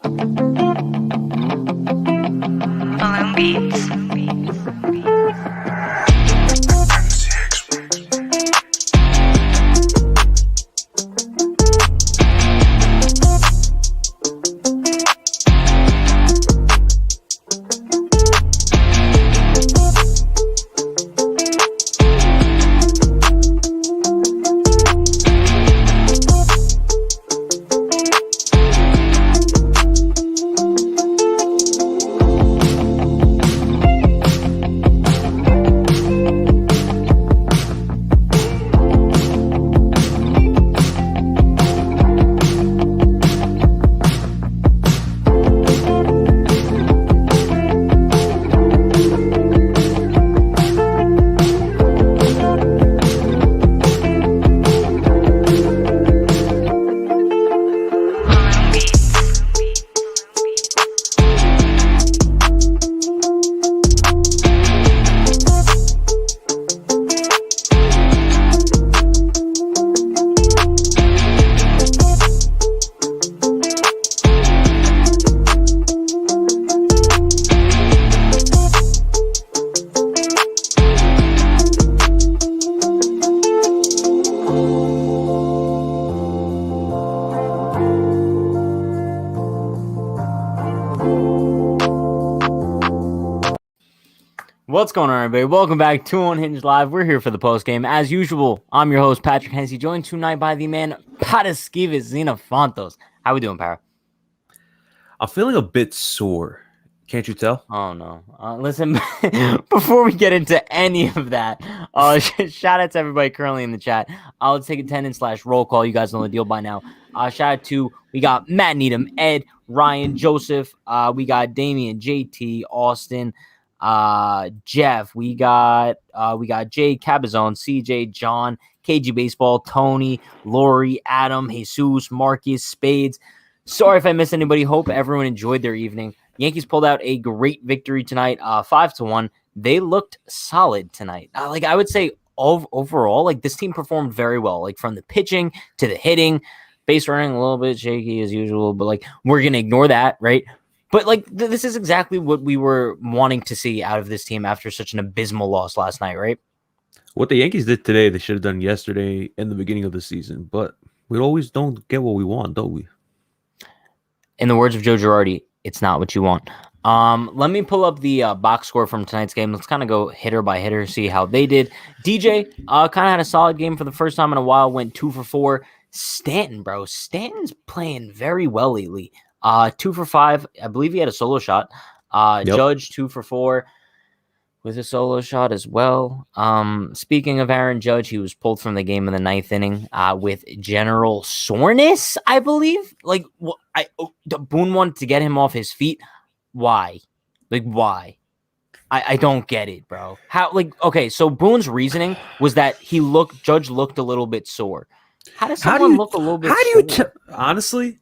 Balloon Beats. What's going on, everybody? Welcome back to Unhinged Live. We're here for the postgame. As usual, I'm your host, Patrick Hennessy, joined tonight by the man, POSTGAME Xenofontos. How we doing, Para? I'm feeling a bit sore. Can't you tell? Oh, no. Listen, before we get into any of that, shout out to everybody currently in the chat. Let's take attendance / roll call. You guys know the deal by now. Shout out to, we got Matt Needham, Ed, Ryan, Joseph. We got Damian, JT, Austin, Jeff. We got Jay Cabazon, CJ, John, KG Baseball, Tony, Lori, Adam, Jesus, Marcus, Spades. Sorry if I missed anybody. Hope everyone enjoyed their evening. Yankees pulled out a great victory tonight, 5-1. They looked solid tonight. I would say overall, this team performed very well. From the pitching to the hitting, base running a little bit shaky as usual, but we're gonna ignore that, right? But this is exactly what we were wanting to see out of this team after such an abysmal loss last night, right? What the Yankees did today, they should have done yesterday in the beginning of the season. But we always don't get what we want, don't we? In the words of Joe Girardi, it's not what you want. Let me pull up the box score from tonight's game. Let's kind of go hitter by hitter, see how they did. DJ kind of had a solid game for the first time in a while, went 2 for 4. Stanton's playing very well lately. 2 for 5. I believe he had a solo shot. Yep. Judge 2 for 4 with a solo shot as well. Speaking of Aaron Judge, he was pulled from the game in the 9th inning with general soreness, I believe. Boone wanted to get him off his feet. Why? Why? I don't get it, bro. How? Okay, so Boone's reasoning was that Judge looked a little bit sore. How does someone look a little bit sore? Honestly,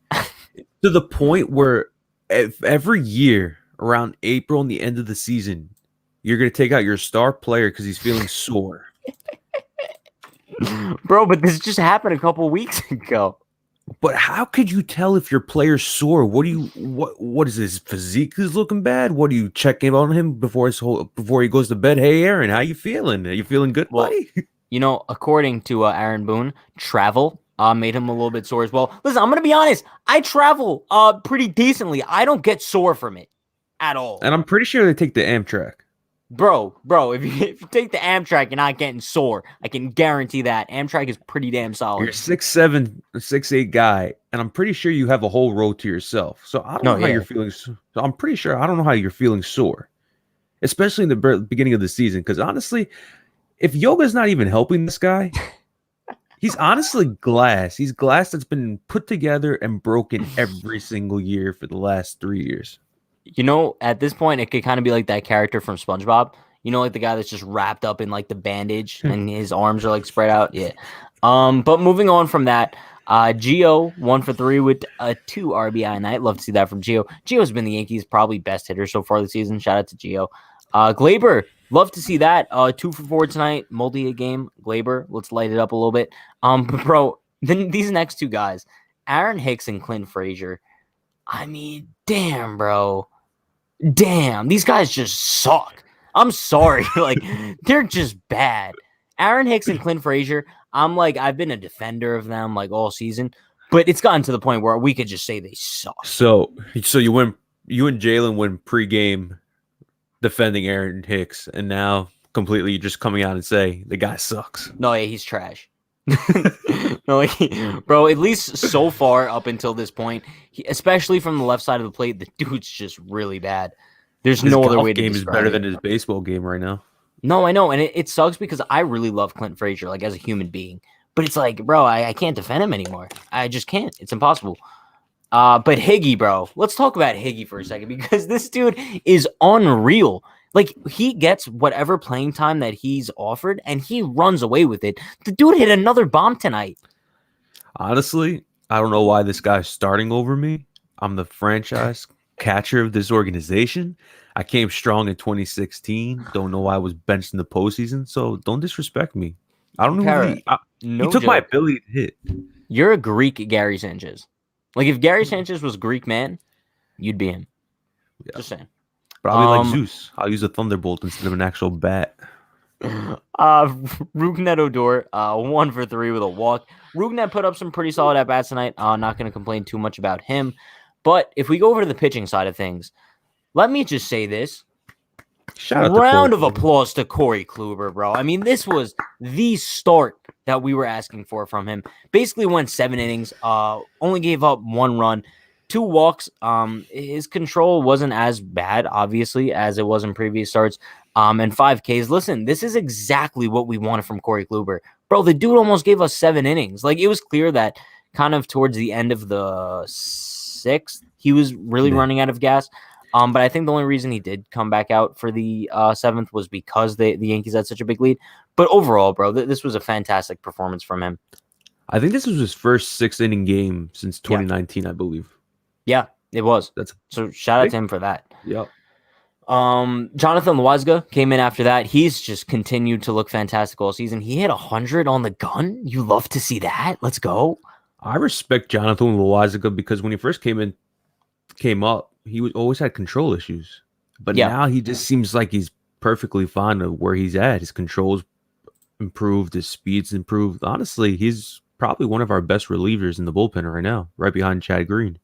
to the point where every year around April and the end of the season, you're going to take out your star player because he's feeling sore. Bro, but this just happened a couple weeks ago. But how could you tell if your player's sore? What is his physique is looking bad? What do you check in on him before he goes to bed? Hey, Aaron, how you feeling? Are you feeling good, buddy? According to Aaron Boone, travel made him a little bit sore as well. Listen, I'm going to be honest. I travel pretty decently. I don't get sore from it at all. And I'm pretty sure they take the Amtrak. Bro, if you take the Amtrak, you're not getting sore. I can guarantee that. Amtrak is pretty damn solid. You're a 6'7", 6'8" guy, and I'm pretty sure you have a whole row to yourself. So I don't know how you're feeling. So I'm pretty sure I don't know how you're feeling sore, especially in the beginning of the season. Because honestly, if Yoga's not even helping this guy, he's honestly glass. He's glass that's been put together and broken every single year for the last 3 years. At this point, it could kind of be like that character from SpongeBob. The guy that's just wrapped up in the bandage and his arms are spread out. Yeah. But moving on from that, Gio 1 for 3 with a 2 RBI night. Love to see that from Gio. Gio's been the Yankees' probably best hitter so far this season. Shout out to Gio. Glaber, love to see that. 2 for 4 tonight. Multi-hit game. Glaber, let's light it up a little bit. But bro, then these next two guys, Aaron Hicks and Clint Frazier. I mean, damn, bro. Damn, these guys just suck. I'm sorry. Like, they're just bad. Aaron Hicks and Clint Frazier, I've been a defender of them, like, all season. But it's gotten to the point where we could just say they suck. So you and Jalen went pregame defending Aaron Hicks, and now completely just coming out and say the guy sucks. No, yeah, he's trash. No, bro, at least so far up until this point, especially from the left side of the plate, the dude's just really bad. There's His no other golf way to game is describe better it. than his baseball game right now. No, I know, and it sucks because I really love Clint Frazier, like, as a human being. But it's like, bro, I can't defend him anymore. I just can't. It's impossible. But Higgy, bro, let's talk about Higgy for a second because this dude is unreal. Like, he gets whatever playing time that he's offered, and he runs away with it. The dude hit another bomb tonight. Honestly, I don't know why this guy's starting over me. I'm the franchise catcher of this organization. I came strong in 2016. Don't know why I was benched in the postseason, so don't disrespect me. I don't know who he took my ability to hit. You're a Greek Gary Sanchez. Like, if Gary Sanchez was Greek man, you'd be him. Yeah. Just saying. But I'll be like Zeus. I'll use a thunderbolt instead of an actual bat. Rougned Odor, 1 for 3 with a walk. Rougned put up some pretty solid at bats tonight. Not going to complain too much about him. But if we go over to the pitching side of things, let me just say this. Round of applause to Corey Kluber, bro. I mean, this was the start that we were asking for from him. Basically went 7 innings, only gave up 1 run, 2 walks. His control wasn't as bad, obviously, as it was in previous starts. And 5 Ks. Listen, this is exactly what we wanted from Corey Kluber. Bro, the dude almost gave us 7 innings. Like, it was clear that kind of towards the end of the 6th, he was really running out of gas. But I think the only reason he did come back out for the 7th was because the Yankees had such a big lead. But overall, bro, this was a fantastic performance from him. I think this was his first 6-inning game since 2019, I believe. Yeah, it was. So shout out to him for that. Yep. Jonathan Loaiza came in after that. He's just continued to look fantastic all season. He hit 100 on the gun. You love to see that. Let's go. I respect Jonathan Loaiza because when he first came up, he always had control issues. But now he just seems like he's perfectly fine of where he's at. His controls improved, his speed's improved. Honestly, he's probably one of our best relievers in the bullpen right now, right behind Chad Green.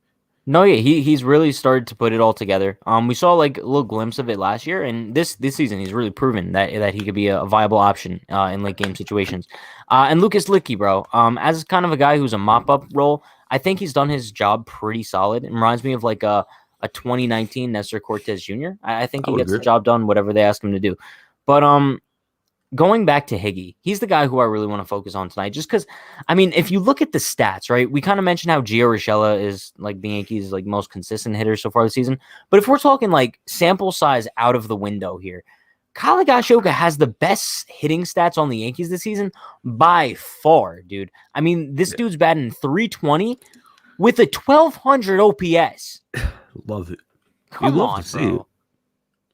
No, yeah, he's really started to put it all together. We saw like a little glimpse of it last year, and this season he's really proven that he could be a viable option in late game situations. And Lucas Licky, bro, as kind of a guy who's a mop up role, I think he's done his job pretty solid. It reminds me of like a 2019 Nestor Cortez Jr. I think he gets the job done, whatever they ask him to do. But going back to Higgy, he's the guy who I really want to focus on tonight. Just because, I mean, if you look at the stats, right, we kind of mentioned how Gio Urshela is like the Yankees' like most consistent hitter so far this season. But if we're talking like sample size out of the window here, Kyle Higashioka has the best hitting stats on the Yankees this season by far, dude. I mean, this dude's batting .320 with a 1,200 OPS. Love it. Come on, bro.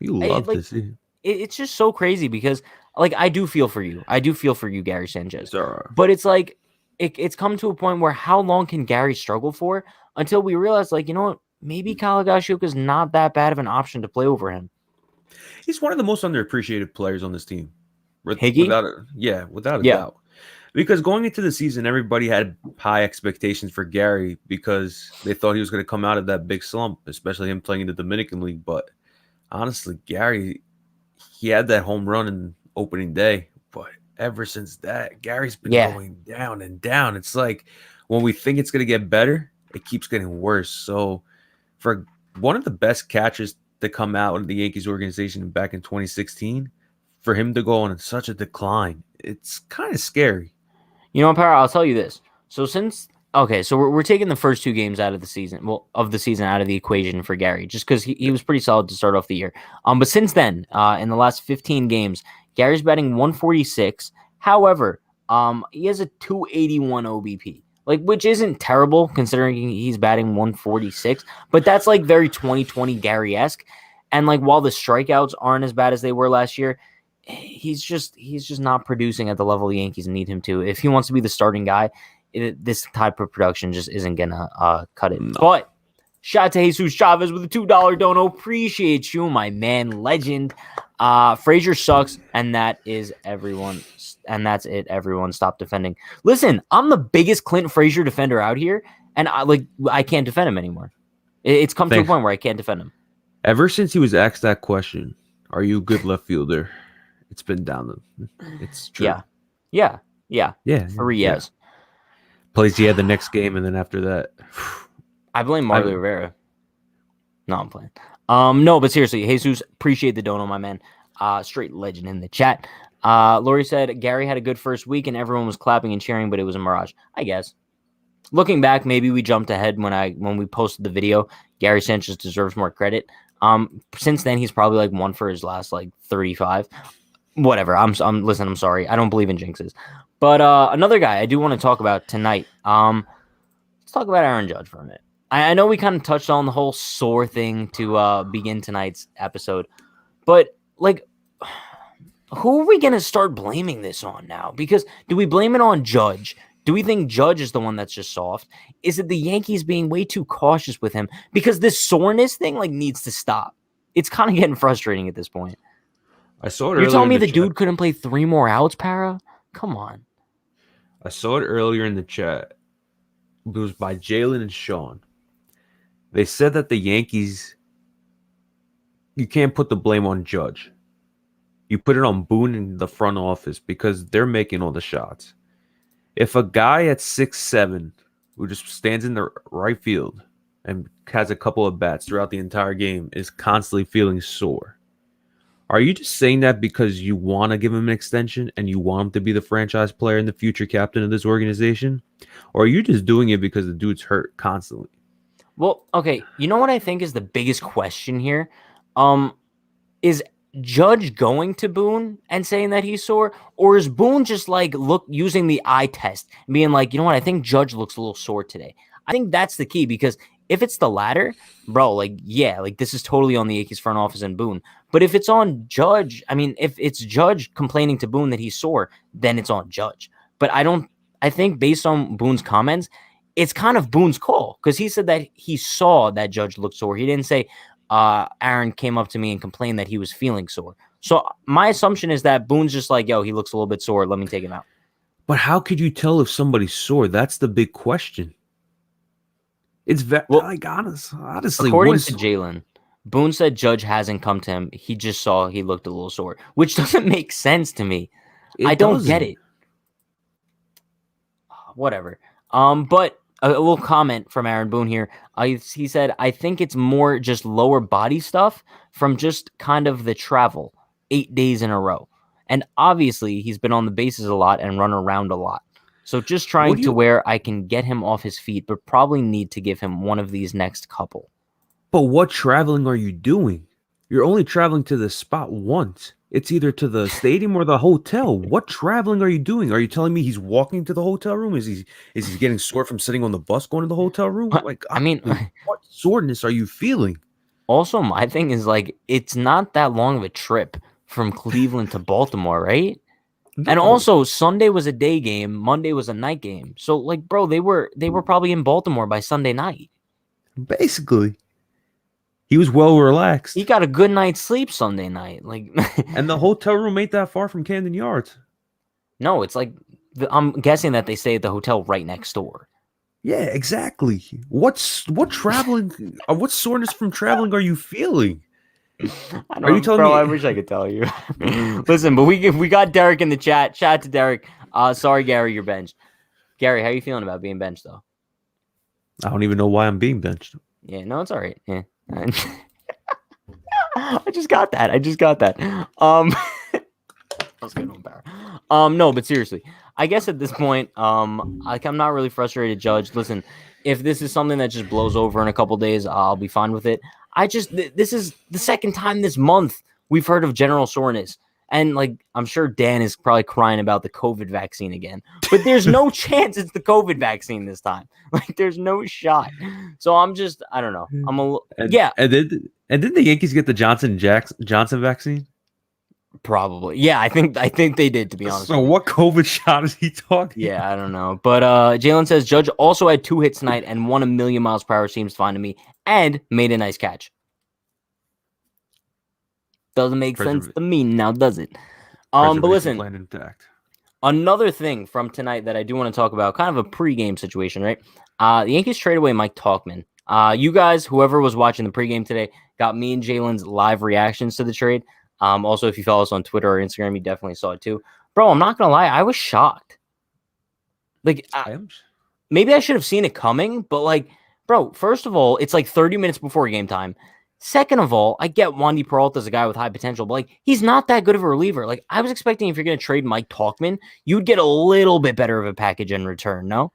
You love to see it. It's just so crazy because, like, I do feel for you. I do feel for you, Gary Sanchez. Sure. But it's like, it's come to a point where how long can Gary struggle for until we realize, like, you know what? Maybe Kyle Higashioka is not that bad of an option to play over him. He's one of the most underappreciated players on this team. Higgy? Without a doubt. Because going into the season, everybody had high expectations for Gary because they thought he was going to come out of that big slump, especially him playing in the Dominican League. But honestly, Gary, he had that home run in opening day. But ever since that, Gary's been going down and down. It's like when we think it's going to get better, it keeps getting worse. So for one of the best catchers to come out of the Yankees organization back in 2016, for him to go on such a decline, it's kind of scary. You know, Para, I'll tell you this. So we're taking the first 2 games out of the season, out of the equation for Gary, just because he was pretty solid to start off the year. But since then, in the last 15 games, Gary's batting 146. However, he has a 281 OBP, like, which isn't terrible considering he's batting 146. But that's like very 2020 Gary-esque. And like while the strikeouts aren't as bad as they were last year, he's just not producing at the level the Yankees need him to. If he wants to be the starting guy, this type of production just isn't gonna cut it. No. But Shout out to Jesus Chavez with a $2 dono. Appreciate you, my man, legend. Frazier sucks, and that is everyone. And that's it. Everyone, stop defending. Listen, I'm the biggest Clint Frazier defender out here, and I can't defend him anymore. It's come to a point where I can't defend him. Ever since he was asked that question, are you a good left fielder? It's been down. It's true. Yeah. 3 years. Plays he had the next game, and then after that, I blame Marley Rivera. No, I'm playing. No, but seriously, Jesus, appreciate the dono, my man. Straight legend in the chat. Lori said Gary had a good first week and everyone was clapping and cheering, but it was a mirage. I guess. Looking back, maybe we jumped ahead when we posted the video. Gary Sanchez deserves more credit. Since then, he's probably like one for his last like 35. Whatever. I'm sorry. I don't believe in jinxes. But another guy I do want to talk about tonight. Let's talk about Aaron Judge for a minute. I know we kind of touched on the whole sore thing to begin tonight's episode, but like, who are we going to start blaming this on now? Because do we blame it on Judge? Do we think Judge is the one that's just soft? Is it the Yankees being way too cautious with him? Because this soreness thing like needs to stop. It's kind of getting frustrating at this point. I saw it. You're telling me the dude couldn't play 3 more outs, Para? Come on. I saw it earlier in the chat. It was by Jalen and Sean. They said that the Yankees, you can't put the blame on Judge. You put it on Boone and the front office because they're making all the shots. If a guy at 6'7", who just stands in the right field and has a couple of bats throughout the entire game is constantly feeling sore, are you just saying that because you want to give him an extension and you want him to be the franchise player and the future captain of this organization? Or are you just doing it because the dude's hurt constantly? Well, okay, you know what I think is the biggest question here? Is Judge going to Boone and saying that he's sore? Or is Boone just like using the eye test and being like, you know what, I think Judge looks a little sore today. I think that's the key, because if it's the latter, bro, like, yeah, like this is totally on the Yankees front office and Boone. But if it's on Judge, I mean, if it's Judge complaining to Boone that he's sore, then it's on Judge. But I think based on Boone's comments, it's kind of Boone's call, because he said that he saw that Judge looked sore. He didn't say Aaron came up to me and complained that he was feeling sore. So my assumption is that Boone's just like, yo, he looks a little bit sore. Let me take him out. But how could you tell if somebody's sore? That's the big question. It's like honestly, according to Jalen, Boone said Judge hasn't come to him. He just saw he looked a little sore, which doesn't make sense to me. I don't get it. Whatever. But a little comment from Aaron Boone here. He said, I think it's more just lower body stuff from just kind of the travel 8 days in a row. And obviously he's been on the bases a lot and run around a lot. So just trying to where I can get him off his feet, but probably need to give him one of these next couple. But what traveling are you doing? You're only traveling to the spot once. It's either to the stadium or the hotel. What traveling are you doing? Are you telling me he's walking to the hotel room? Is he getting sore from sitting on the bus going to the hotel room? Like, I mean, what soreness are you feeling? Also, my thing is like, it's not that long of a trip from Cleveland to Baltimore, right? No. And also, Sunday was a day game, Monday was a night game. So, like, bro, they were probably in Baltimore by Sunday night. Basically. He was well relaxed. He got a good night's sleep Sunday night. Like, and the hotel room ain't that far from Camden Yards. No, it's like, I'm guessing that they stay at the hotel right next door. Yeah, exactly. What traveling? What soreness from traveling are you feeling? Are you telling me? I wish I could tell you. Listen, but we got Derek in the chat. Shout out to Derek. Sorry, Gary, you're benched. Gary, how are you feeling about being benched, though? I don't even know why I'm being benched. Yeah, no, it's all right. Yeah. I just got that. I was getting embarrassed. No, but seriously, I guess at this point, like, I'm not really frustrated, Judge. Listen, if this is something that just blows over in a couple days, I'll be fine with it. This is the second time this month we've heard of general soreness. And, like, I'm sure Dan is probably crying about the COVID vaccine again. But there's no chance it's the COVID vaccine this time. Like, there's no shot. So I don't know. Yeah. And did the Yankees get the Johnson vaccine? Probably. Yeah, I think they did, to be honest. So what COVID shot is he talking? Yeah, I don't know. But Jalen says Judge also had 2 hits tonight and 1 a million miles per hour seems fine to me and made a nice catch. Doesn't make sense to me now, does it? But listen, plan intact. Another thing from tonight that I do want to talk about, kind of a pregame situation, right? The Yankees trade away Mike Tauchman. You guys, whoever was watching the pregame today, got me and Jalen's live reactions to the trade. Also, if you follow us on Twitter or Instagram, you definitely saw it too. Bro, I'm not going to lie. I was shocked. Like, maybe I should have seen it coming, but like, bro, first of all, it's like 30 minutes before game time. Second of all, I get Wandy Peralta as a guy with high potential, but like, he's not that good of a reliever. Like, I was expecting if you're going to trade Mike Tauchman, you'd get a little bit better of a package in return, no?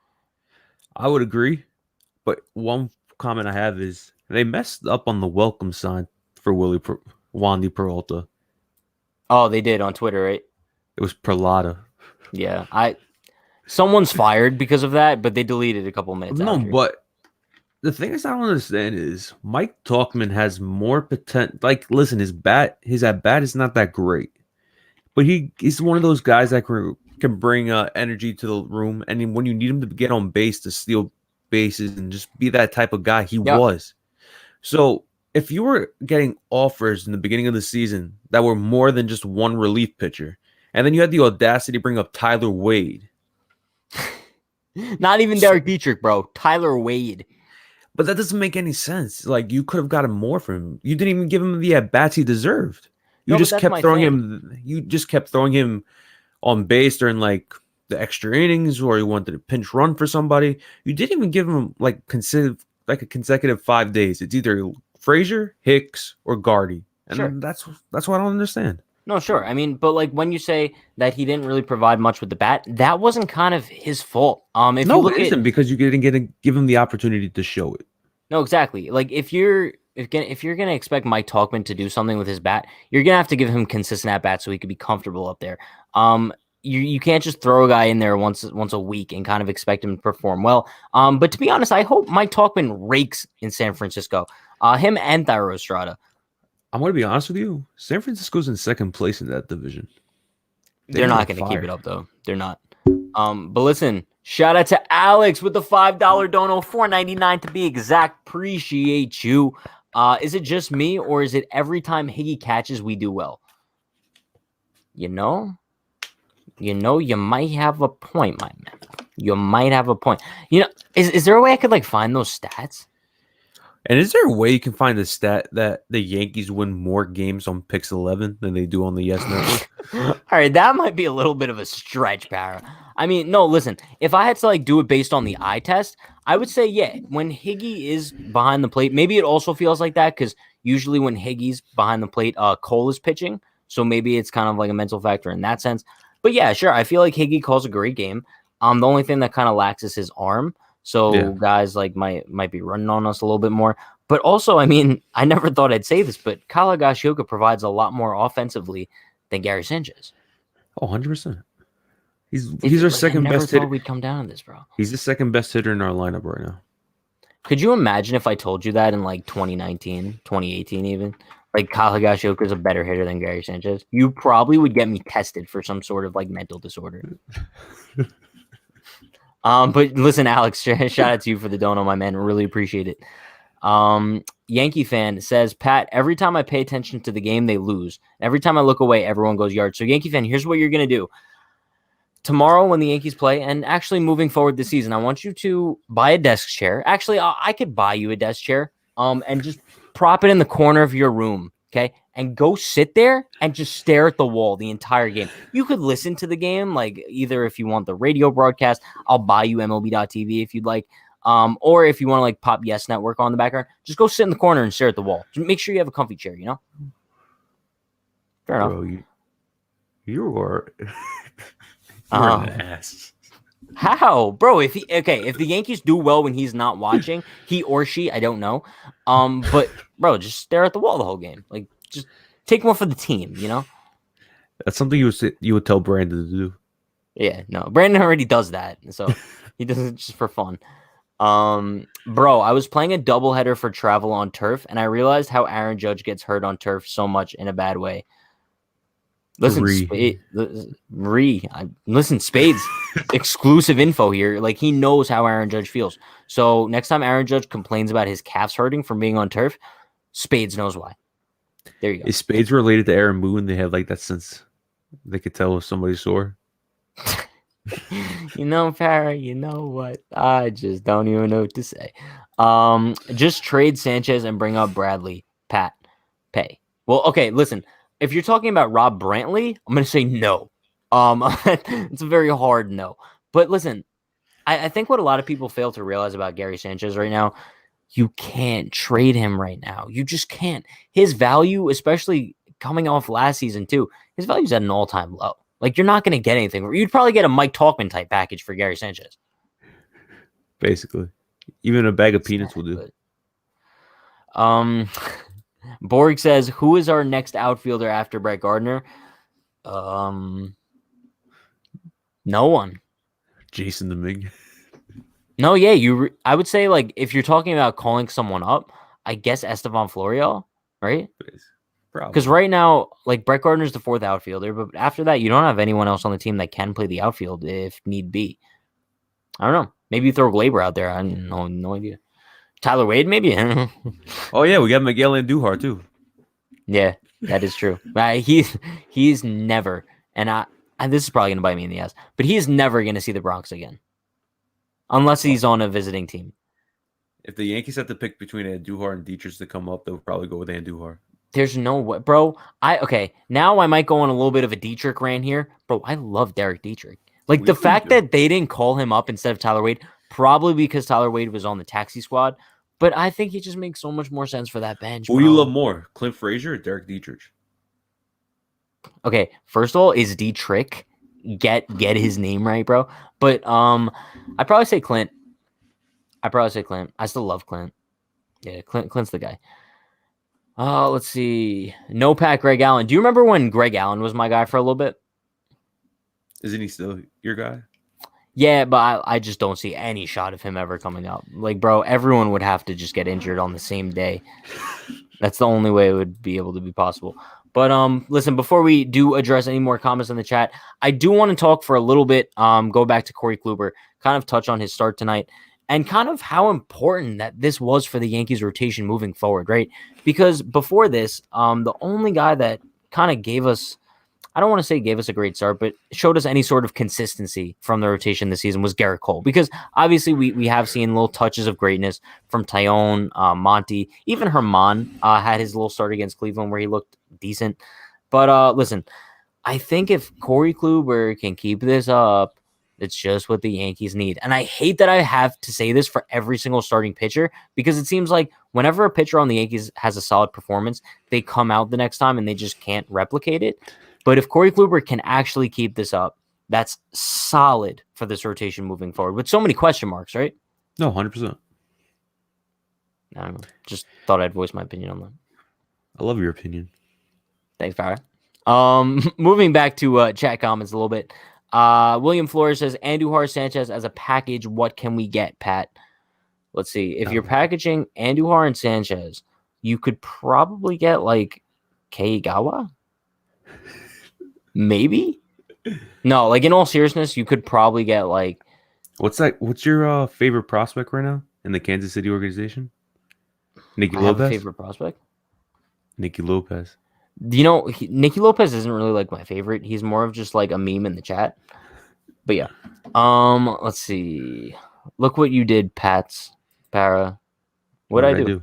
I would agree, but one comment I have is they messed up on the welcome sign for Wandy Peralta. Oh, they did on Twitter, right? It was Perlata. Yeah, someone's fired because of that, but they deleted a couple minutes after. But the thing is, I don't understand is Mike Tauchman has more potential. Like, listen, his at bat is not that great, but he's one of those guys that can bring energy to the room, and when you need him to get on base to steal bases and just be that type of guy, he was. So if you were getting offers in the beginning of the season that were more than just one relief pitcher, and then you had the audacity to bring up Tyler Wade. Not even Derek Dietrich, bro. Tyler Wade. But that doesn't make any sense. Like, you could have gotten more from him. You didn't even give him the at-bats he deserved. You just kept throwing him on base during like the extra innings, or you wanted to pinch run for somebody. You didn't even give him like a consecutive 5 days. It's either Frazier, Hicks, or Gardy. And that's what I don't understand. No, sure. I mean, but like when you say that he didn't really provide much with the bat, that wasn't kind of his fault. It isn't, because you didn't give him the opportunity to show it. No, exactly. Like if you're gonna expect Mike Tauchman to do something with his bat, you're gonna have to give him consistent at bats so he could be comfortable up there. You can't just throw a guy in there once a week and kind of expect him to perform well. But to be honest, I hope Mike Tauchman rakes in San Francisco. Him and Thairo Estrada. I'm going to be honest with you. San Francisco's in second place in that division. They're not going to keep it up, though. They're not. But listen, shout out to Alex with the $5 dono, $4.99 to be exact. Appreciate you. Is it just me, or is it every time Higgy catches, we do well? You might have a point, my man. You might have a point. Is there a way I could like find those stats? And is there a way you can find the stat that the Yankees win more games on Pix 11 than they do on the Yes Network? All right, that might be a little bit of a stretch, Para. I mean, no, listen. If I had to like do it based on the eye test, I would say, yeah, when Higgy is behind the plate, maybe it also feels like that because usually when Higgy's behind the plate, Cole is pitching. So maybe it's kind of like a mental factor in that sense. But yeah, sure. I feel like Higgy calls a great game. The only thing that kind of lacks is his arm. So guys like might be running on us a little bit more. But also, I mean, I never thought I'd say this, but Kyle Higashioka provides a lot more offensively than Gary Sanchez. Oh, 100%. He's our second best hitter. We'd come down to this, bro. He's the second best hitter in our lineup right now. Could you imagine if I told you that in like 2019, 2018 even? Like Kyle Higashioka is a better hitter than Gary Sanchez. You probably would get me tested for some sort of like mental disorder. But listen, Alex, shout out to you for the dono, my man. Really appreciate it. Yankee fan says, Pat, every time I pay attention to the game, they lose. Every time I look away, everyone goes yard. So Yankee fan, here's what you're going to do. Tomorrow when the Yankees play, and actually moving forward this season, I want you to buy a desk chair. Actually, I could buy you a desk chair and just prop it in the corner of your room, okay? And go sit there and just stare at the wall the entire game. You could listen to the game, like either if you want the radio broadcast, I'll buy you MLB.TV if you'd like, or if you want to like pop Yes Network on the background, just go sit in the corner and stare at the wall. Just make sure you have a comfy chair, you know? Fair enough. Bro, you are an ass. How, bro? If the Yankees do well when he's not watching, he or she, I don't know. But bro, just stare at the wall the whole game. Like, just take one for the team, you know? That's something you would tell Brandon to do. Yeah, no. Brandon already does that, so he does it just for fun. Bro, I was playing a doubleheader for travel on turf, and I realized how Aaron Judge gets hurt on turf so much in a bad way. Listen, Spades, exclusive info here. Like, he knows how Aaron Judge feels. So next time Aaron Judge complains about his calves hurting from being on turf, Spades knows why. There you go. Is Spades related to Aaron Boone? They have like that sense. They could tell if somebody's sore. Farrah, you know what? I just don't even know what to say. Just trade Sanchez and bring up Bradley. Pat, pay. Well, okay, listen. If you're talking about Rob Brantley, I'm going to say no. It's a very hard no. But listen, I think what a lot of people fail to realize about Gary Sanchez right now, you can't trade him right now. You just can't. His value, especially coming off last season too, his value's at an all-time low. Like, you're not going to get anything. You'd probably get a Mike Talkman type package for Gary Sanchez. Basically. Even a bag of peanuts will do. Borg says, who is our next outfielder after Brett Gardner? No one. Jason Domingue. No, yeah, I would say, like, if you're talking about calling someone up, I guess Estevan Florial, right? Because right now, like, Brett Gardner's the fourth outfielder, but after that, you don't have anyone else on the team that can play the outfield if need be. I don't know. Maybe you throw Glaber out there. I have no idea. Tyler Wade, maybe? Oh, yeah, we got Miguel Andujar, too. Yeah, that is true. He's never, and this is probably going to bite me in the ass, but he is never going to see the Bronx again. Unless he's on a visiting team. If the Yankees have to pick between Andujar and Dietrich to come up, they'll probably go with Andujar. There's no way, bro. Now I might go on a little bit of a Dietrich rant here. Bro, I love Derek Dietrich. Like, the fact that they didn't call him up instead of Tyler Wade, probably because Tyler Wade was on the taxi squad, but I think he just makes so much more sense for that bench. Who you love more, Clint Frazier or Derek Dietrich? Okay, first of all, is Dietrich get his name right, bro? But I'd probably say Clint. I still love Clint. Yeah, Clint's the guy. Let's see. No Pat Greg Allen. Do you remember when Greg Allen was my guy for a little bit? Isn't he still your guy? Yeah, but I just don't see any shot of him ever coming up. Like, bro, everyone would have to just get injured on the same day. That's the only way it would be able to be possible. But listen, before we do address any more comments in the chat, I do want to talk for a little bit, go back to Corey Kluber, kind of touch on his start tonight, and kind of how important that this was for the Yankees rotation moving forward, right? Because before this, the only guy that kind of gave us, I don't want to say gave us a great start, but showed us any sort of consistency from the rotation this season was Garrett Cole. Because obviously we have seen little touches of greatness from Tyone, Monty, even Herman had his little start against Cleveland where he looked decent. But listen, I think if Corey Kluber can keep this up, it's just what the Yankees need. And I hate that I have to say this for every single starting pitcher, because it seems like whenever a pitcher on the Yankees has a solid performance, they come out the next time and they just can't replicate it. But if Corey Kluber can actually keep this up, that's solid for this rotation moving forward with so many question marks, right? No, 100%. I don't know. Just thought I'd voice my opinion on that. I love your opinion. Thanks, Farrah. Moving back to chat comments a little bit. William Flores says, Andujar, Sanchez as a package, what can we get, Pat? Let's see. If you're packaging Andujar and Sanchez, you could probably get, like, Keigawa? Maybe? No, like, in all seriousness, you could probably get, like... What's your favorite prospect right now in the Kansas City organization? Nicky Lopez? Have a favorite prospect? Nicky Lopez. You know, Nicky Lopez isn't really, like, my favorite. He's more of just, like, a meme in the chat. But, yeah. Let's see. Look what you did, Pats. Para. What did I do?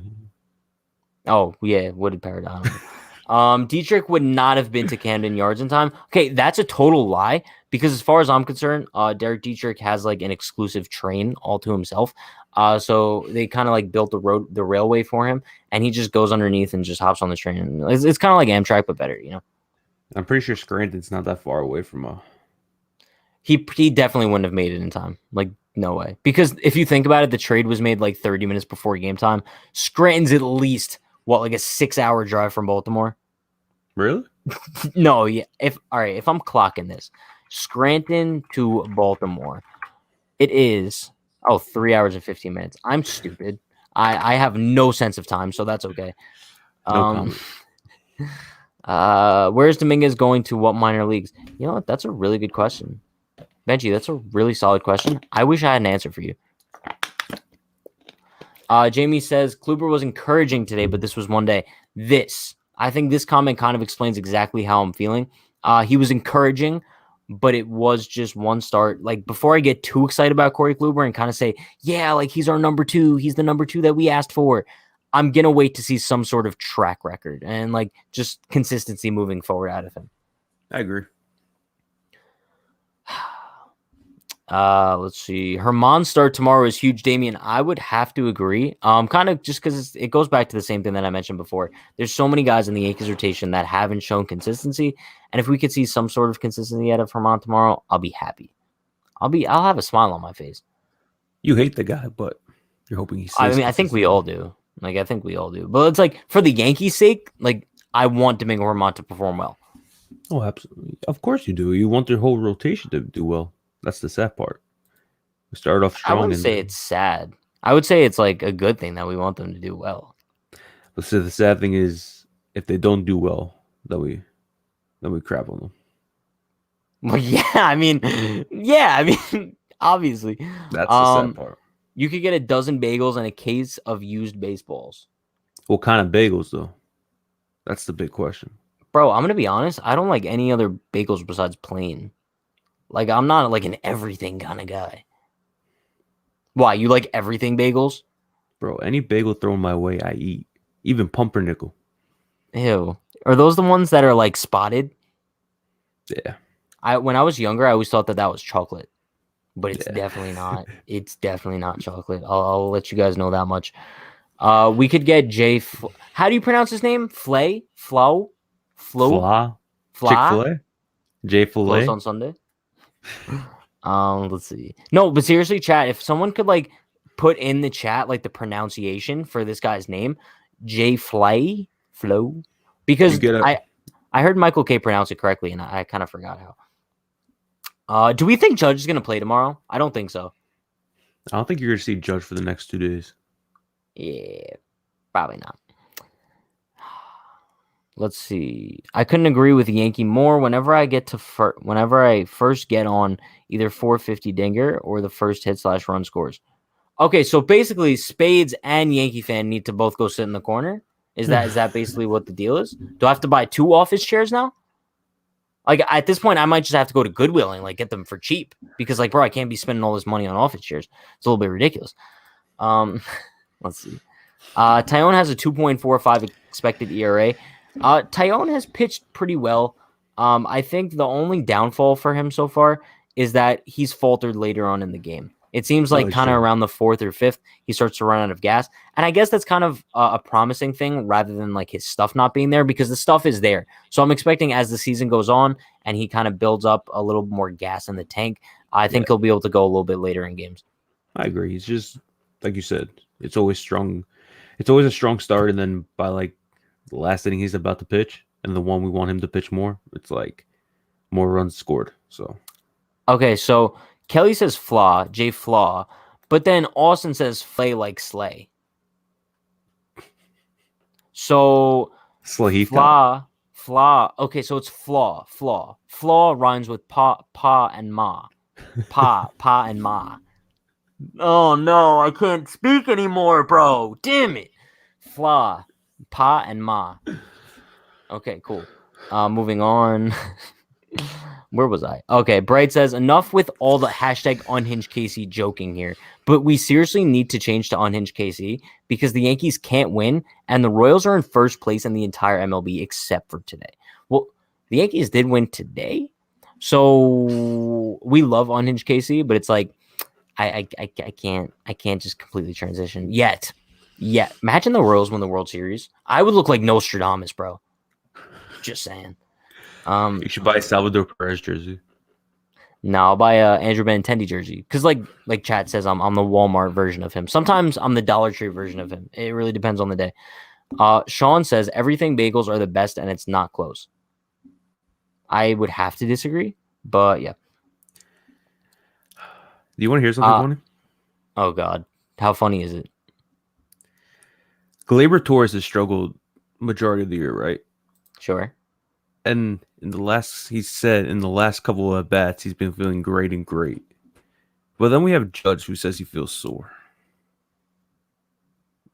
Oh, yeah. What did Para do? Dietrich would not have been to Camden Yards in time. Okay, that's a total lie, because as far as I'm concerned, Derek Dietrich has, like, an exclusive train all to himself. So they kind of, like, built the railway for him, and he just goes underneath and just hops on the train. It's kind of like Amtrak, but better, you know? I'm pretty sure Scranton's not that far away from He definitely wouldn't have made it in time. Like, no way. Because if you think about it, the trade was made, like, 30 minutes before game time. Scranton's at least, like a 6-hour drive from Baltimore? Really? No, yeah. If I'm clocking this, Scranton to Baltimore, it is 3 hours and 15 minutes. I'm stupid. I have no sense of time, so that's okay. Where's Dominguez going to? What minor leagues? You know what? That's a really good question. Benji, that's a really solid question. I wish I had an answer for you. Jamie says, Kluber was encouraging today, but this was one day. I think this comment kind of explains exactly how I'm feeling. He was encouraging, but it was just one start. Like, before I get too excited about Corey Kluber and kind of say, yeah, like, he's our number 2. He's the number 2 that we asked for. I'm going to wait to see some sort of track record and, like, just consistency moving forward out of him. I agree. Let's see. Herman's start tomorrow is huge, Damian. I would have to agree. Kind of just because it goes back to the same thing that I mentioned before. There's so many guys in the Yankees rotation that haven't shown consistency, and if we could see some sort of consistency out of Herman tomorrow, I'll be happy. I'll have a smile on my face. You hate the guy, but you're hoping he stays. I mean, I think we all do. Like, I think we all do. But it's like, for the Yankees' sake, like, I want Domingo Herman to perform well. Oh, absolutely. Of course you do. You want their whole rotation to do well. That's the sad part. We started off strong. I wouldn't say it's sad. I would say it's like a good thing that we want them to do well. But so the sad thing is, if they don't do well, then we crap on them. Well, I mean, obviously. That's the sad part. You could get a dozen bagels and a case of used baseballs. What kind of bagels, though? That's the big question. Bro, I'm going to be honest. I don't like any other bagels besides plain. Like, I'm not like an everything kind of guy. Why? You like everything bagels? Bro, any bagel thrown my way, I eat. Even pumpernickel. Ew. Are those the ones that are like spotted? Yeah. When I was younger, I always thought that was chocolate. But it's definitely not. It's definitely not chocolate. I'll let you guys know that much. We could get how do you pronounce his name? Flay? Flo? Fla? Chick-fil-A? J-fil-A? Closed on Sunday? Let's see. No, but seriously, chat, if someone could like put in the chat like the pronunciation for this guy's name, Flo, because I heard Michael K pronounce it correctly and I kind of forgot how. Do we think Judge is going to play tomorrow? I don't think so. I don't think you're going to see Judge for the next 2 days. Yeah, probably not. Let's see. I couldn't agree with Yankee more. Whenever I first get on either 450 dinger or the first hit/run scores. Okay, so basically, Spades and Yankee fan need to both go sit in the corner. Is that basically what the deal is? Do I have to buy 2 office chairs now? Like, at this point, I might just have to go to Goodwill and like get them for cheap because, like, bro, I can't be spending all this money on office chairs. It's a little bit ridiculous. Let's see. Tyone has a 2.45 expected ERA. Tyone has pitched pretty well. I think the only downfall for him so far is that he's faltered later on in the game. It seems like kind of around the 4th or 5th, he starts to run out of gas. And I guess that's kind of a promising thing rather than like his stuff not being there because the stuff is there. So I'm expecting as the season goes on and he kind of builds up a little more gas in the tank, I think he'll be able to go a little bit later in games. I agree. He's just, like you said, it's always strong. It's always a strong start. And then by like the last inning he's about to pitch and the one we want him to pitch more, it's like more runs scored. So, okay, so Kelly says flaw, J flaw, but then Austin says flay like slay. So flaw. Okay, so it's flaw. Flaw rhymes with pa and ma. Pa and ma. Oh no, I can't speak anymore, bro. Damn it. Flaw, pa and ma. Okay, cool. Moving on. Where was I? Okay, Bright says, enough with all the hashtag Unhinged KC joking here, but we seriously need to change to Unhinged KC because the Yankees can't win, and the Royals are in first place in the entire MLB except for today. Well, the Yankees did win today, so we love Unhinged KC, but it's like, I can't just completely transition yet. Yeah, imagine the Royals win the World Series. I would look like Nostradamus, bro. Just saying. You should buy a Salvador Perez jersey. No, I'll buy a Andrew Benintendi jersey because, like Chat says, I'm the Walmart version of him. Sometimes I'm the Dollar Tree version of him. It really depends on the day. Sean says everything bagels are the best, and it's not close. I would have to disagree, but yeah. Do you want to hear something funny? Oh God, how funny is it? Gleyber Torres has struggled majority of the year, right? Sure. And he said in the last couple of at bats, he's been feeling great and great. But then we have Judge who says he feels sore.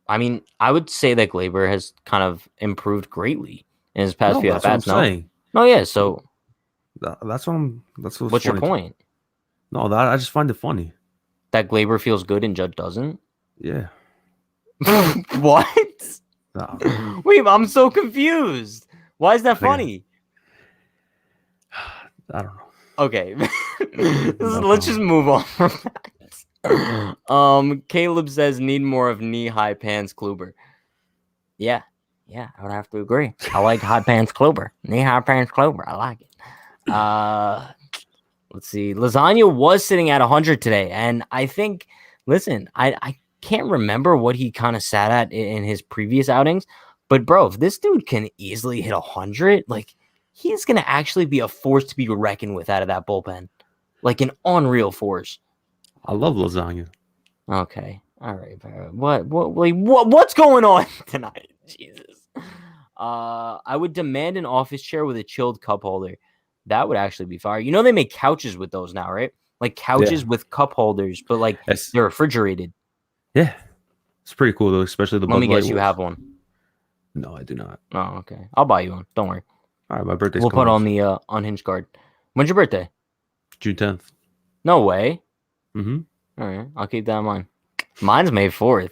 I mean, I would say that Gleyber has kind of improved greatly in his past few at bats. That's what I'm saying. No, yeah. So that's what's your point? No, I just find it funny that Gleyber feels good and Judge doesn't. Yeah. What? Wait, I'm so confused. Why is that funny? I don't know. Okay, let's just move on from that. Caleb says need more of knee-high pants Kluber. Yeah, I would have to agree. I like high pants Kluber, knee-high pants Kluber. I like it. Let's see. Lasagna was sitting at 100 today, and I think. Listen, I can't remember what he kind of sat at in his previous outings, but bro, if this dude can easily hit 100, like. He's going to actually be a force to be reckoned with out of that bullpen. Like an unreal force. I love lasagna. Okay. All right. What's going on tonight? Jesus. I would demand an office chair with a chilled cup holder. That would actually be fire. You know they make couches with those now, right? Like couches with cup holders, but like they're refrigerated. Yeah. It's pretty cool though, especially the Let me guess you have one. No, I do not. Oh, okay. I'll buy you one. Don't worry. All right, my birthday's We'll put on the Unhinged card. When's your birthday? June 10th. No way. Mm-hmm. All right, I'll keep that in mind. Mine's May 4th.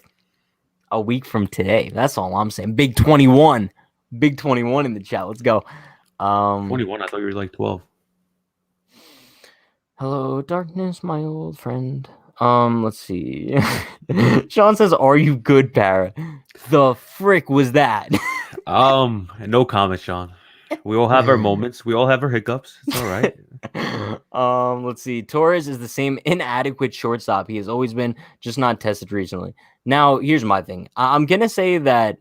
A week from today. That's all I'm saying. Big 21. Big 21 in the chat. Let's go. 21? I thought you were like 12. Hello, darkness, my old friend. Let's see. Sean says, "Are you good, Para?" The frick was that? No comment, Sean. We all have our moments. We all have our hiccups. It's all right. Let's see. Torres is the same inadequate shortstop he has always been, just not tested recently. Now, here's my thing. I'm gonna say that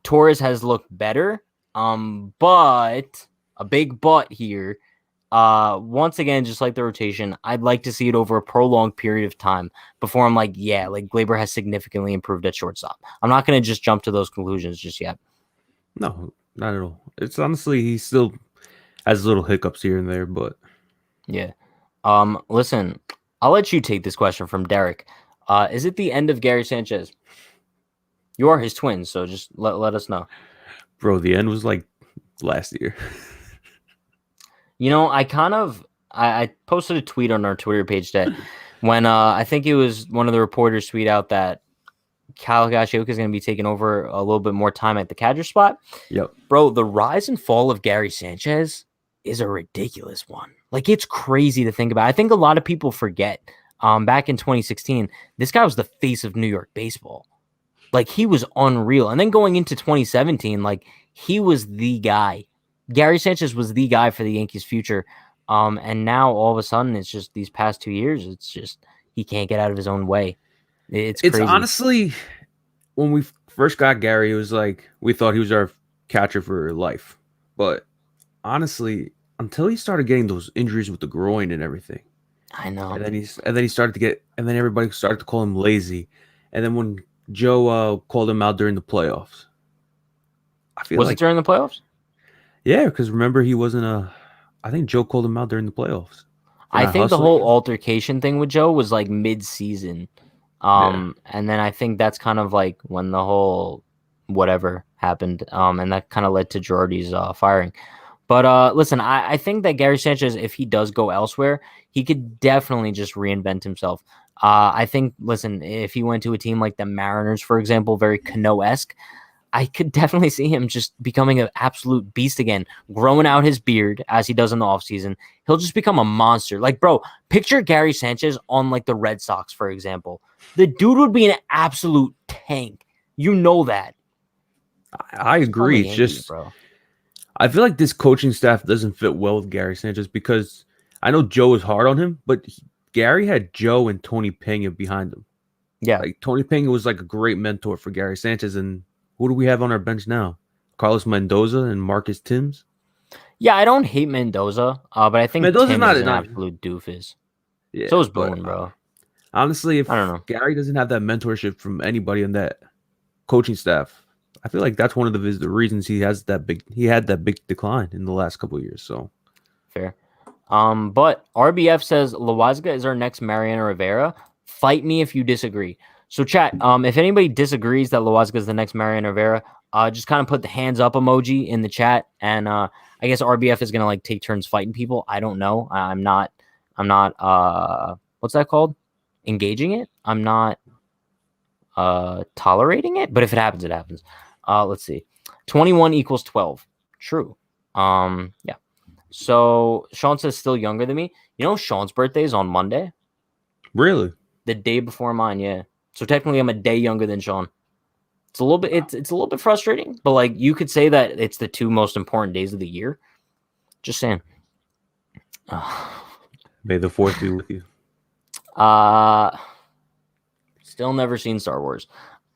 Torres has looked better. But a big but here. Once again, just like the rotation, I'd like to see it over a prolonged period of time before I'm like, yeah, like Gleyber has significantly improved at shortstop. I'm not gonna just jump to those conclusions just yet. No, not at all. It's honestly he still has little hiccups here and there, but yeah. Listen, I'll let you take this question from Derek. Is it the end of Gary Sanchez? You are his twin, so just let us know. Bro, the end was like last year. You know, I posted a tweet on our Twitter page that when I think it was one of the reporters tweet out that Kyle Higashioka is going to be taking over a little bit more time at the catcher spot. Yep. Bro, the rise and fall of Gary Sanchez is a ridiculous one. Like, it's crazy to think about. I think a lot of people forget back in 2016, this guy was the face of New York baseball. Like, he was unreal. And then going into 2017, like, he was the guy. Gary Sanchez was the guy for the Yankees' future. And now all of a sudden, it's just these past 2 years, it's just he can't get out of his own way. It's crazy. Honestly, when we first got Gary, it was like we thought he was our catcher for life. But honestly, until he started getting those injuries with the groin and everything, I know. And then he started to get, and then everybody started to call him lazy. And then when Joe called him out during the playoffs, was it during the playoffs? Yeah, because remember he wasn't I think Joe called him out during the playoffs. I think the whole altercation thing with Joe was like mid-season. And then I think that's kind of like when the whole whatever happened. And that kind of led to Girardi's firing. But listen, I think that Gary Sanchez, if he does go elsewhere, he could definitely just reinvent himself. I think, listen, if he went to a team like the Mariners, for example, very Cano-esque, I could definitely see him just becoming an absolute beast again, growing out his beard as he does in the offseason. He'll just become a monster. Like, bro, picture Gary Sanchez on like the Red Sox, for example. The dude would be an absolute tank. You know that. I agree. It's just, bro. I feel like this coaching staff doesn't fit well with Gary Sanchez because I know Joe is hard on him, but Gary had Joe and Tony Pena behind him. Yeah. Like Tony Pena was like a great mentor for Gary Sanchez. And who do we have on our bench now? Carlos Mendoza and Marcus Timms? Yeah, I don't hate Mendoza, but I think Mendoza's Tim is an absolute doofus. Yeah, so is Boone, bro. Honestly, if I don't know. Gary doesn't have that mentorship from anybody on that coaching staff, I feel like that's one of the reasons he had that big decline in the last couple of years. So fair. But RBF says Loaiza is our next Mariano Rivera. Fight me if you disagree. So chat, if anybody disagrees that Loaiza is the next Mariano Rivera, just kind of put the hands up emoji in the chat, and I guess RBF is gonna like take turns fighting people. I don't know. I'm not what's that called? Engaging it. I'm not tolerating it, but if it happens, it happens. Let's see. 21 equals 12. True. Yeah. So Sean says still younger than me. You know, Sean's birthday is on Monday. Really? The day before mine, yeah. So technically I'm a day younger than Sean. It's a little bit it's a little bit frustrating, but like you could say that it's the two most important days of the year. Just saying. May the fourth be with you. Still never seen Star Wars.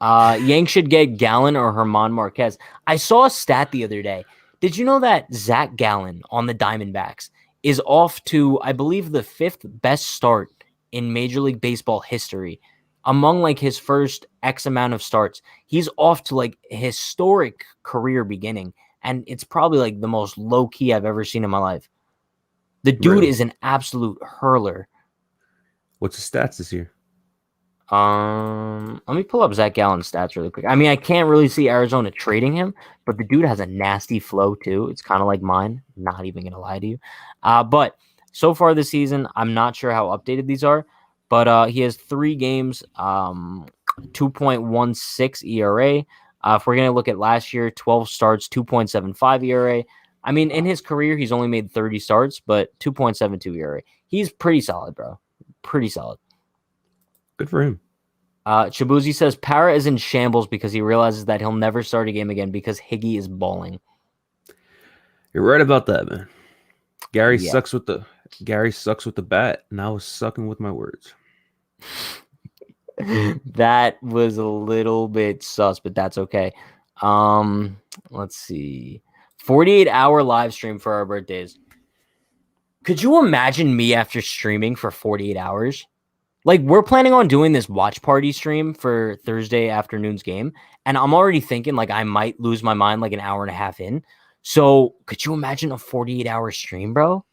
Yank should get Gallen or Herman Marquez. I saw a stat the other day. Did you know that Zach Gallen on the Diamondbacks is off to, I believe, the 5th best start in Major League Baseball history? Among like his first X amount of starts, he's off to like a historic career beginning, and it's probably like the most low key I've ever seen in my life. The dude is an absolute hurler. What's his stats this year? Let me pull up Zach Gallen's stats really quick. I mean, I can't really see Arizona trading him, but the dude has a nasty flow too. It's kind of like mine. Not even gonna lie to you. But so far this season, I'm not sure how updated these are, but he has 3 games, 2.16 ERA. If we're gonna look at last year, 12 starts, 2.75 ERA. I mean, in his career, he's only made 30 starts, but 2.72 ERA. He's pretty solid, bro. Pretty solid. Good for him. Chibuzi says Para is in shambles because he realizes that he'll never start a game again because Higgy is balling. You're right about that, man. Gary sucks with the bat, and I was sucking with my words. That was a little bit sus, but that's okay. Let's see. 48-hour live stream for our birthdays. Could you imagine me after streaming for 48 hours? Like, we're planning on doing this watch party stream for Thursday afternoon's game, and I'm already thinking, like, I might lose my mind, like, an hour and a half in. So, could you imagine a 48-hour stream, bro?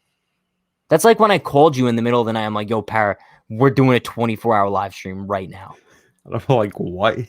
That's like when I called you in the middle of the night. I'm like, yo, Para, we're doing a 24-hour live stream right now. I'm like, what?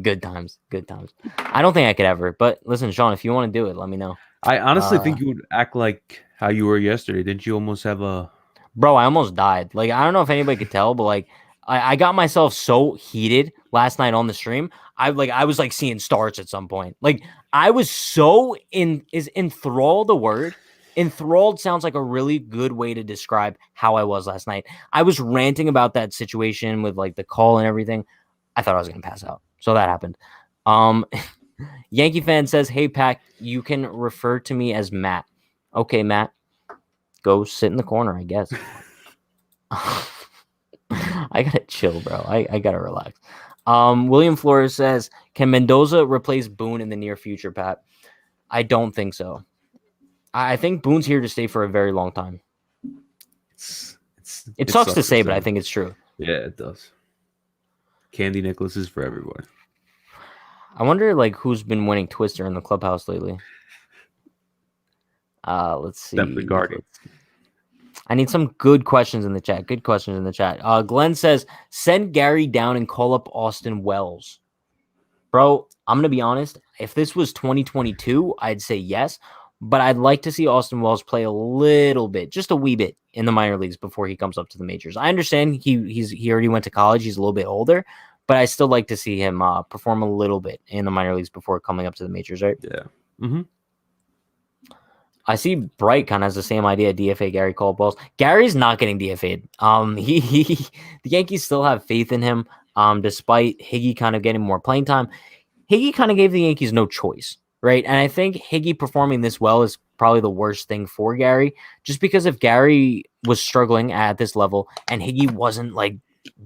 Good times. Good times. I don't think I could ever, but listen, Sean, if you want to do it, let me know. I honestly think you would act like how you were yesterday. Didn't you almost have a... Bro, I almost died. Like, I don't know if anybody could tell, but like, I got myself so heated last night on the stream. I was like seeing stars at some point. Like, I was so enthralled. The word enthralled sounds like a really good way to describe how I was last night. I was ranting about that situation with like the call and everything. I thought I was gonna pass out, so that happened. Yankee fan says, "Hey Pac, you can refer to me as Matt." Okay, Matt. Go sit in the corner, I guess. I gotta chill, bro. I gotta relax. William Flores says, "Can Mendoza replace Boone in the near future, Pat?" I don't think so. I think Boone's here to stay for a very long time. It sucks to say, but I think it's true. Yeah, it does. Candy necklaces for everyone. I wonder, like, who's been winning Twister in the clubhouse lately. Let's see. Definitely Guardian. I need some good questions in the chat. Good questions in the chat. Glenn says, send Gary down and call up Austin Wells. Bro, I'm going to be honest. If this was 2022, I'd say yes. But I'd like to see Austin Wells play a little bit, just a wee bit, in the minor leagues before he comes up to the majors. I understand he already went to college. He's a little bit older. But I still like to see him perform a little bit in the minor leagues before coming up to the majors, right? Yeah. Mm-hmm. I see Bright kind of has the same idea. DFA Gary Caldwell. Gary's not getting DFA'd. The Yankees still have faith in him, despite Higgy kind of getting more playing time. Higgy kind of gave the Yankees no choice, right? And I think Higgy performing this well is probably the worst thing for Gary, just because if Gary was struggling at this level and Higgy wasn't like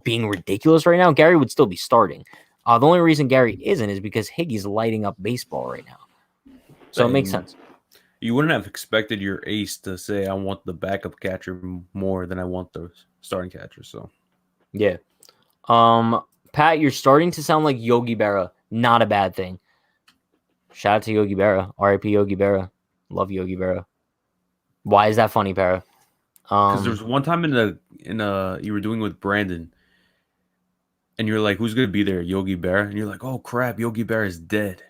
being ridiculous right now, Gary would still be starting. The only reason Gary isn't is because Higgy's lighting up baseball right now. So it makes sense. You wouldn't have expected your ace to say, I want the backup catcher more than I want the starting catcher. So, yeah. Pat, you're starting to sound like Yogi Berra. Not a bad thing. Shout out to Yogi Berra. R.I.P. Yogi Berra. Love Yogi Berra. Why is that funny, Para? Because there was one time you were doing with Brandon, and you're like, "Who's gonna be there?" Yogi Berra, and you're like, "Oh crap, Yogi Berra is dead."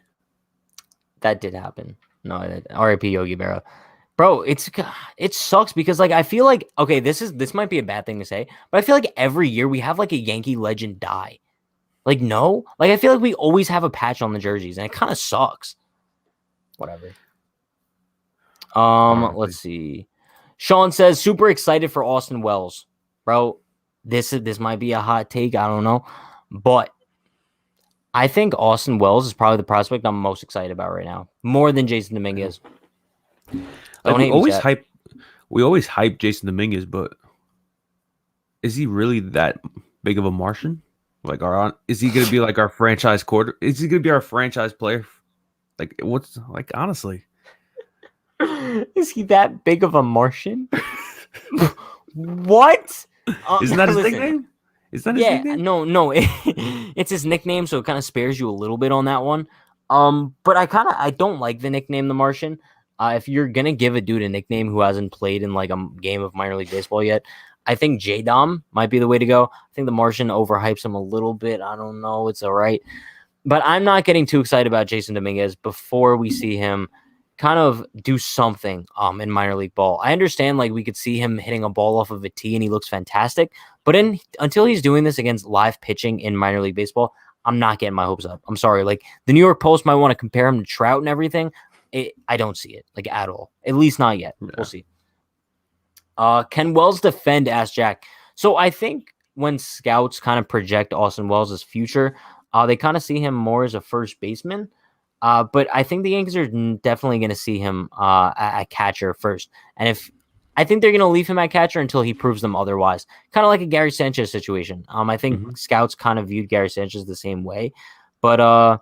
That did happen. No, R.I.P. Yogi Berra. Bro, it sucks because like I feel like okay, this might be a bad thing to say, but I feel like every year we have like a Yankee legend die. Like no, like I feel like we always have a patch on the jerseys, and it kind of sucks. Whatever. Let's see. Sean says super excited for Austin Wells, bro. This might be a hot take. I don't know, but I think Austin Wells is probably the prospect I'm most excited about right now, more than Jason Dominguez. Like we always hype Jason Dominguez, but is he really that big of a Martian? Like, is he gonna be like our franchise quarter? Is he gonna be our franchise player? Like, what's like honestly? Is he that big of a Martian? What? Isn't that his nickname? Is that his nickname? No, it's his nickname, so it kind of spares you a little bit on that one. But I don't like the nickname the Martian. If you're gonna give a dude a nickname who hasn't played in like a game of minor league baseball yet, I think J-Dom might be the way to go. I think the Martian overhypes him a little bit. I don't know. It's all right. But I'm not getting too excited about Jason Dominguez before we see him kind of do something in minor league ball. I understand like we could see him hitting a ball off of a tee and he looks fantastic. But until he's doing this against live pitching in minor league baseball, I'm not getting my hopes up. I'm sorry. Like the New York Post might want to compare him to Trout and everything. I don't see it like at all. At least not yet. Yeah. We'll see. Can Wells defend? Asked Jack. So I think when scouts kind of project Austin Wells' future, they kind of see him more as a first baseman. But I think the Yankees are definitely going to see him at catcher first. And I think they're going to leave him at catcher until he proves them otherwise. Kind of like a Gary Sanchez situation. I think scouts kind of viewed Gary Sanchez the same way. But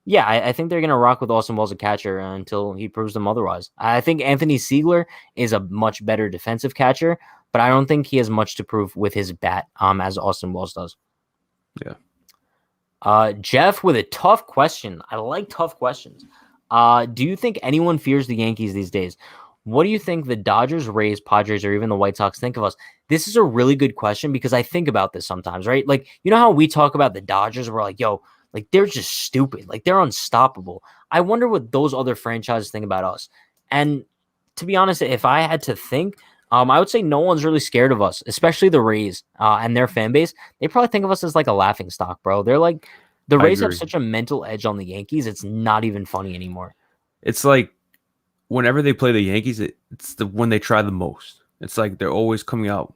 yeah, I think they're going to rock with Austin Wells at catcher until he proves them otherwise. I think Anthony Siegler is a much better defensive catcher, but I don't think he has much to prove with his bat as Austin Wells does. Yeah. Jeff with a tough question. I like tough questions. Do you think anyone fears the Yankees these days? What do you think the Dodgers, Rays, Padres, or even the White Sox think of us? This is a really good question because I think about this sometimes, right? Like, you know how we talk about the Dodgers? We're like, yo, like they're just stupid. Like they're unstoppable. I wonder what those other franchises think about us. And to be honest, if I had to think, I would say no one's really scared of us, especially the Rays and their fan base. They probably think of us as like a laughing stock, bro. They're like, the Rays have such a mental edge on the Yankees. It's not even funny anymore. It's like whenever they play the Yankees, it's when they try the most. It's like they're always coming out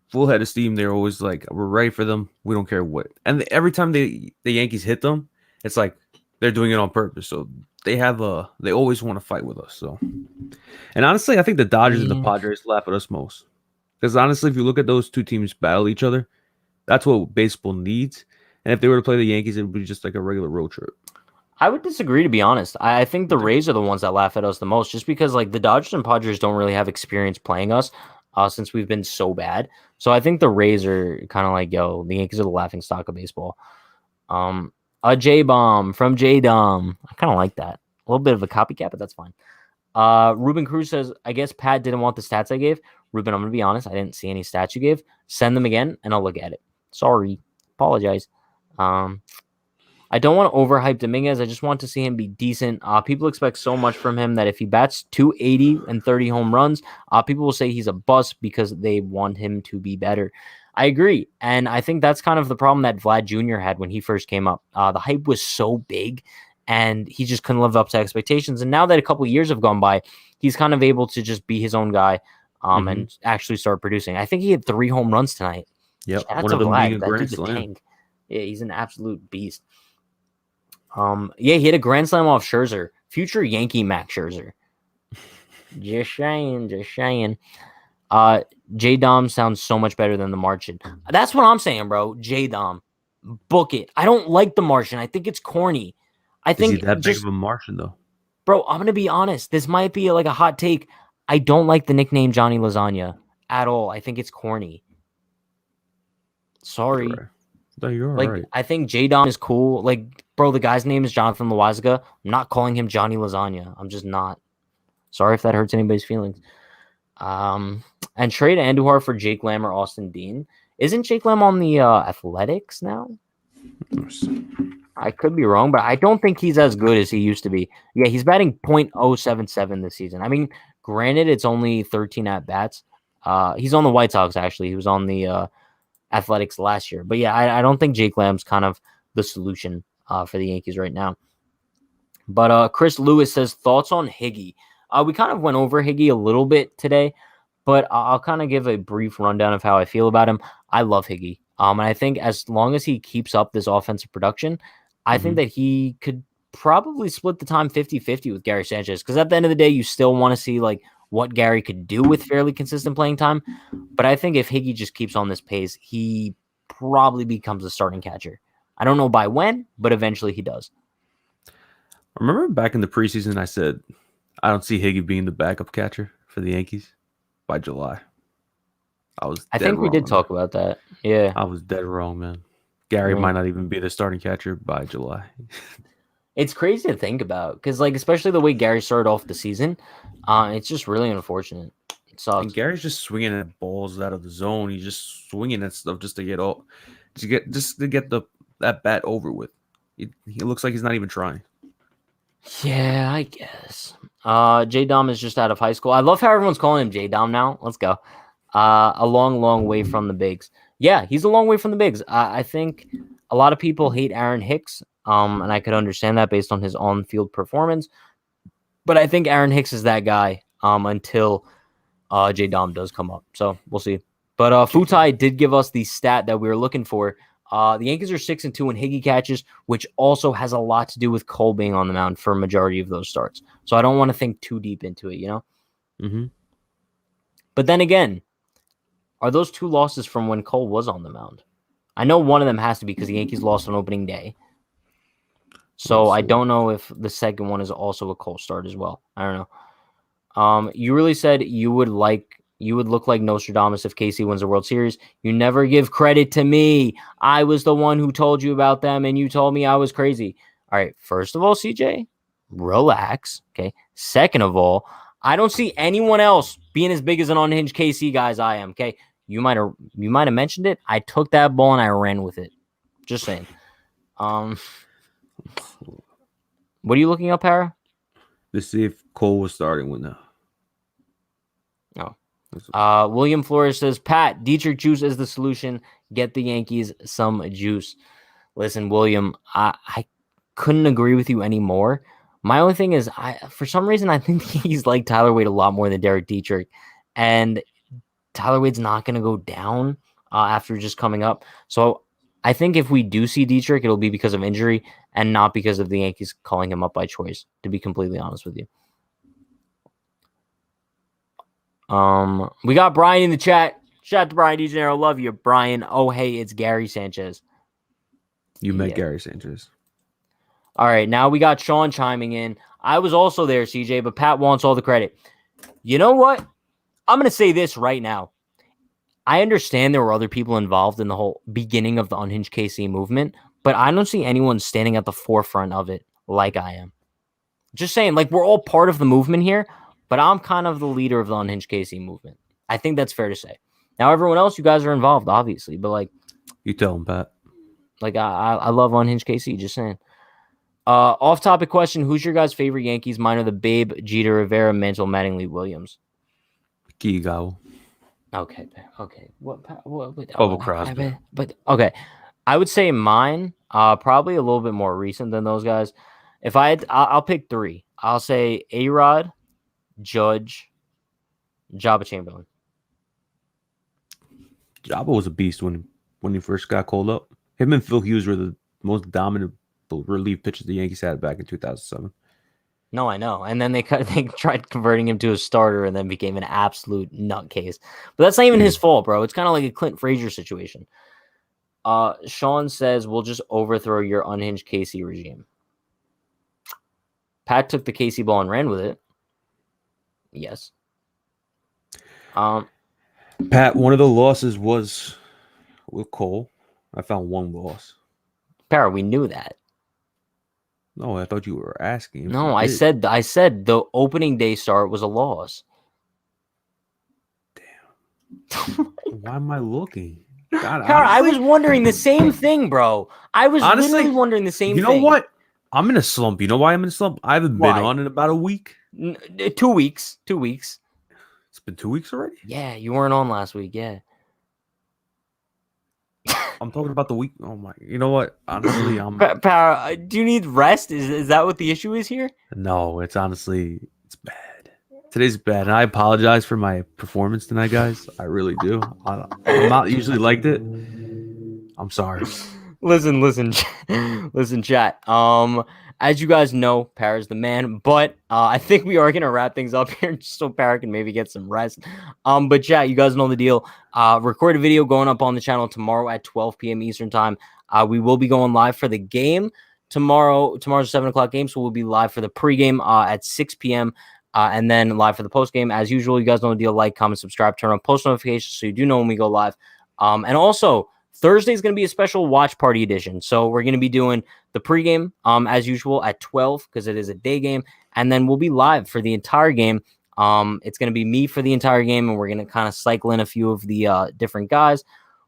full head of steam. They're always like, we're ready for them. We don't care what. And every time the Yankees hit them, it's like they're doing it on purpose. So they always want to fight with us. So, and honestly, I think the Dodgers and the Padres laugh at us most. Because honestly, if you look at those two teams battle each other, that's what baseball needs. And if they were to play the Yankees, it would be just like a regular road trip. I would disagree, to be honest. I think the Rays are the ones that laugh at us the most, just because like the Dodgers and Padres don't really have experience playing us since we've been so bad. So I think the Rays are kind of like, yo, the Yankees are the laughing stock of baseball. A J-Bomb from J-Dom. I kind of like that. A little bit of a copycat, but that's fine. Ruben Cruz says, I guess Pat didn't want the stats I gave. Ruben, I'm going to be honest. I didn't see any stats you gave. Send them again, and I'll look at it. Sorry. Apologize. I don't want to overhype Dominguez. I just want to see him be decent. People expect so much from him that if he bats 280 and 30 home runs, people will say he's a bust because they want him to be better. I agree. And I think that's kind of the problem that Vlad Jr. had when he first came up. The hype was so big and he just couldn't live up to expectations. And now that a couple of years have gone by, he's kind of able to just be his own guy and actually start producing. I think he had 3 home runs tonight. Yep. One of them being a grand slam. Yeah, he's an absolute beast. Yeah, he hit a grand slam off Scherzer. Future Yankee Max Scherzer. Just saying. J-Dom sounds so much better than the Martian. That's what I'm saying, bro. J-Dom. Book it. I don't like the Martian. I think it's corny. I think is he that big of a Martian, though? Bro, I'm going to be honest. This might be like a hot take. I don't like the nickname Johnny Lasagna at all. I think it's corny. Sorry. No, you're like, right. I think J-Dom is cool. Like, Bro, the guy's name is Jonathan Loaisiga. I'm not calling him Johnny Lasagna. I'm just not. Sorry if that hurts anybody's feelings. And trade Andujar for Jake Lamb or Austin Dean. Isn't Jake Lamb on the Athletics now? I could be wrong, but I don't think he's as good as he used to be. Yeah, he's batting .077 this season. I mean, granted, it's only 13 at-bats. He's on the White Sox, actually. He was on the Athletics last year. But yeah, I don't think Jake Lamb's kind of the solution for the Yankees right now. But Chris Lewis says, thoughts on Higgy? We kind of went over Higgy a little bit today, but I'll kind of give a brief rundown of how I feel about him. I love Higgy. And I think as long as he keeps up this offensive production, I think that he could probably split the time 50-50 with Gary Sanchez. Because at the end of the day, you still want to see like what Gary could do with fairly consistent playing time. But I think if Higgy just keeps on this pace, he probably becomes a starting catcher. I don't know by when, but eventually he does. Remember back in the preseason, I said, I don't see Higgy being the backup catcher for the Yankees by July. I think we did talk about that. Yeah. I was dead wrong, man. Gary might not even be the starting catcher by July. It's crazy to think about because, like, especially the way Gary started off the season, it's just really unfortunate. It sucks. And Gary's just swinging at balls out of the zone. He's just swinging at stuff just to get that bat over with. He looks like he's not even trying. Yeah, I guess. J Dom is just out of high school. I love how everyone's calling him J Dom now. Let's go. A long, long way from the bigs. Yeah, he's a long way from the bigs. I think a lot of people hate Aaron Hicks, and I could understand that based on his on-field performance. But I think Aaron Hicks is that guy until J Dom does come up. So we'll see. But Futai did give us the stat that we were looking for. The Yankees are 6-2 in Higgy catches, which also has a lot to do with Cole being on the mound for a majority of those starts. So I don't want to think too deep into it, you know? Mm-hmm. But then again, are those two losses from when Cole was on the mound? I know one of them has to be because the Yankees lost on opening day. So I don't know if the second one is also a Cole start as well. I don't know. You really said you would look like Nostradamus if KC wins the World Series. You never give credit to me. I was the one who told you about them, and you told me I was crazy. All right, first of all, CJ, relax, okay? Second of all, I don't see anyone else being as big as an Unhinged KC guy as I am, okay? You might have mentioned it. I took that ball and I ran with it. Just saying. What are you looking up, Para? To see if Cole was starting with now. William Flores says, Pat, Dietrich juice is the solution. Get the Yankees some juice. Listen, William, I couldn't agree with you anymore. My only thing is, for some reason, I think he's like Tyler Wade a lot more than Derek Dietrich. And Tyler Wade's not going to go down after just coming up. So I think if we do see Dietrich, it'll be because of injury and not because of the Yankees calling him up by choice, to be completely honest with you. We got Brian in the chat. Shout out to Brian DeGenero. Love you, Brian. Oh, hey, it's Gary Sanchez. You met Gary Sanchez. All right, now we got Sean chiming in. I was also there, CJ, but Pat wants all the credit. You know what? I'm going to say this right now. I understand there were other people involved in the whole beginning of the Unhinged KC movement, but I don't see anyone standing at the forefront of it like I am. Just saying, like, we're all part of the movement here, but I'm kind of the leader of the Unhinged KC movement. I think that's fair to say. Now, everyone else, you guys are involved, obviously, but, like... You tell them, Pat. Like, I love Unhinged KC, just saying. Off-topic question, who's your guys' favorite Yankees? Mine are the Babe, Jeter, Rivera, Mantle, Mattingly, Williams. Kigo. Okay. What Bubba Crosby. But okay. I would say mine, probably a little bit more recent than those guys. If I'll pick three. I'll say A-Rod, Judge, Jabba Chamberlain. Jabba was a beast when he first got called up. Him and Phil Hughes were the most dominant relief pitchers the Yankees had back in 2007. No, I know. And then they tried converting him to a starter and then became an absolute nutcase. But that's not even his fault, bro. It's kind of like a Clint Frazier situation. Sean says, we'll just overthrow your Unhinged KC regime. Pat took the KC ball and ran with it. Yes. Pat, one of the losses was with Cole. I found one loss. Para, we knew that. No, I thought you were asking if we No, I did. said the opening day start was a loss. Why am I looking? God, Power, I was honestly, wondering the same thing, bro. I was literally honestly, wondering the same you know thing. what? I'm in a slump. You know why I'm in a slump? I haven't been Why? on in about a week. 2 weeks. 2 weeks. It's been 2 weeks already. Yeah, you weren't on last week. Yeah. I'm talking about the week. Oh my! You know what? Honestly, I'm Power, do you need rest? Is that what the issue is here? no. It's honestly, it's bad. Today's bad, and I apologize for my performance tonight, guys. I really do. I'm not usually like it. I'm sorry. listen, listen, chat. As you guys know, Para's the man, but I think we are gonna wrap things up here just so Para can maybe get some rest. But chat, you guys know the deal. Record a video going up on the channel tomorrow at 12 p.m. Eastern time. We will be going live for the game tomorrow. Tomorrow's 7 o'clock game, so we'll be live for the pregame at 6 p.m. And then live for the postgame. As usual, you guys know the deal. Like, comment, subscribe, turn on post notifications so you do know when we go live. And also, Thursday is going to be a special watch party edition. So we're going to be doing the pregame as usual at 12 because it is a day game. And then we'll be live for the entire game. It's going to be me for the entire game, and we're going to kind of cycle in a few of the different guys.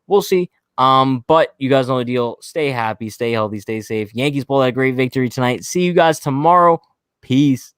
We'll see. But you guys know the deal. Stay happy, stay healthy, stay safe. Yankees pulled out a great victory tonight. See you guys tomorrow. Peace.